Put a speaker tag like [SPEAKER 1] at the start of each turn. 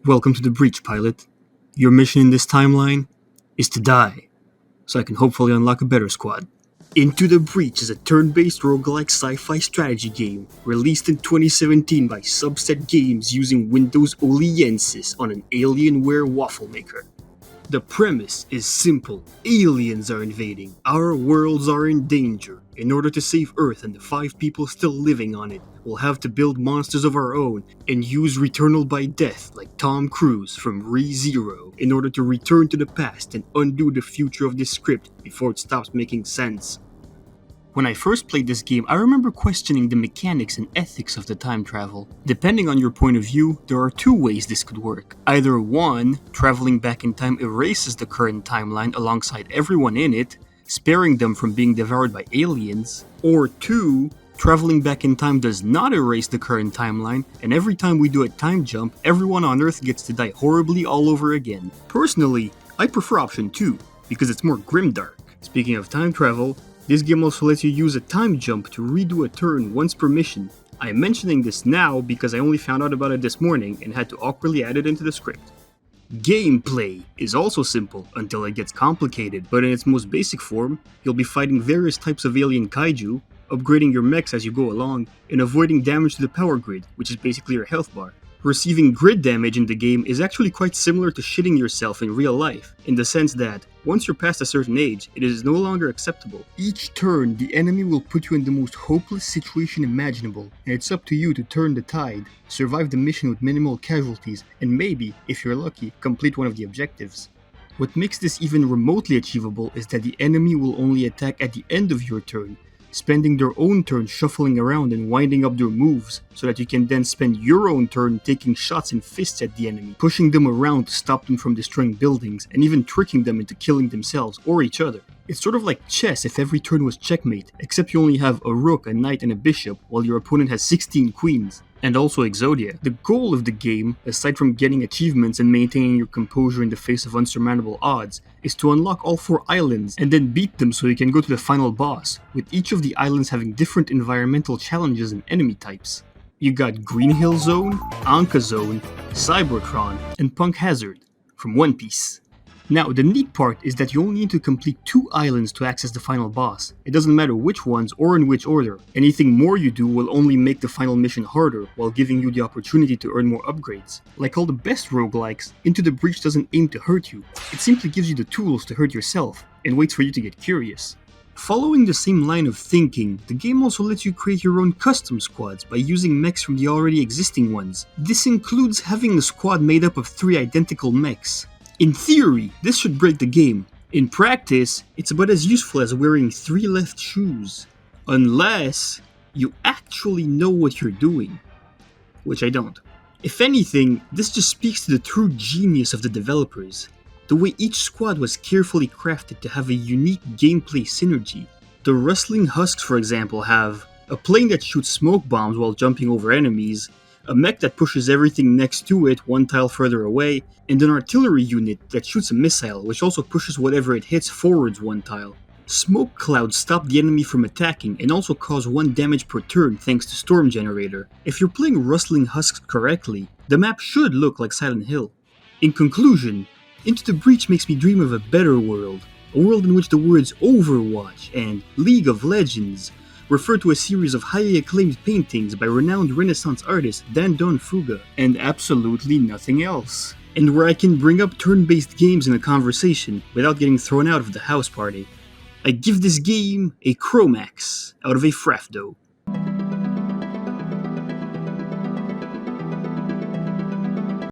[SPEAKER 1] Welcome to the Breach, pilot. Your mission in this timeline is to die, so I can hopefully unlock a better squad. Into the Breach is a turn-based roguelike sci-fi strategy game released in 2017 by Subset Games using Windows Oliensis on an Alienware waffle maker. The premise is simple. Aliens are invading. Our worlds are in danger. In order to save Earth and the 5 people still living on it, we'll have to build monsters of our own and use Returnal by Death like Tom Cruise from ReZero in order to return to the past and undo the future of this script before it stops making sense. When I first played this game, I remember questioning the mechanics and ethics of the time travel. Depending on your point of view, there are 2 ways this could work. Either 1, traveling back in time erases the current timeline alongside everyone in it, sparing them from being devoured by aliens, or 2, traveling back in time does not erase the current timeline, and every time we do a time jump, everyone on Earth gets to die horribly all over again. Personally, I prefer option 2, because it's more grimdark. Speaking of time travel, this game also lets you use a time jump to redo a turn once per mission. I am mentioning this now because I only found out about it this morning and had to awkwardly add it into the script. Gameplay is also simple until it gets complicated, but in its most basic form, you'll be fighting various types of alien kaiju, upgrading your mechs as you go along, and avoiding damage to the power grid, which is basically your health bar. Receiving grid damage in the game is actually quite similar to shitting yourself in real life, in the sense that, once you're past a certain age, it is no longer acceptable. Each turn, the enemy will put you in the most hopeless situation imaginable, and it's up to you to turn the tide, survive the mission with minimal casualties, and maybe, if you're lucky, complete one of the objectives. What makes this even remotely achievable is that the enemy will only attack at the end of your turn, spending their own turn shuffling around and winding up their moves, so that you can then spend your own turn taking shots and fists at the enemy, pushing them around to stop them from destroying buildings, and even tricking them into killing themselves or each other. It's sort of like chess if every turn was checkmate, except you only have a rook, a knight, and a bishop, while your opponent has 16 queens. And also Exodia. The goal of the game, aside from getting achievements and maintaining your composure in the face of unsurmountable odds, is to unlock all 4 islands and then beat them so you can go to the final boss, with each of the islands having different environmental challenges and enemy types. You got Green Hill Zone, Anka Zone, Cybertron, and Punk Hazard from One Piece. Now, the neat part is that you only need to complete 2 islands to access the final boss. It doesn't matter which ones or in which order. Anything more you do will only make the final mission harder, while giving you the opportunity to earn more upgrades. Like all the best roguelikes, Into the Breach doesn't aim to hurt you. It simply gives you the tools to hurt yourself, and waits for you to get curious. Following the same line of thinking, the game also lets you create your own custom squads by using mechs from the already existing ones. This includes having a squad made up of 3 identical mechs. In theory, this should break the game. In practice, it's about as useful as wearing 3 left shoes. Unless you actually know what you're doing. Which I don't. If anything, this just speaks to the true genius of the developers. The way each squad was carefully crafted to have a unique gameplay synergy. The Rustling Husks, for example, have a plane that shoots smoke bombs while jumping over enemies, a mech that pushes everything next to it 1 tile further away, and an artillery unit that shoots a missile which also pushes whatever it hits forwards 1 tile. Smoke clouds stop the enemy from attacking and also cause 1 damage per turn thanks to Storm Generator. If you're playing Rustling Husks correctly, the map should look like Silent Hill. In conclusion, Into the Breach makes me dream of a better world, a world in which the words Overwatch and League of Legends refer to a series of highly acclaimed paintings by renowned Renaissance artist Dandon Fuga, and absolutely nothing else. And where I can bring up turn-based games in a conversation without getting thrown out of the house party. I give this game a Chromax out of a Frafdo.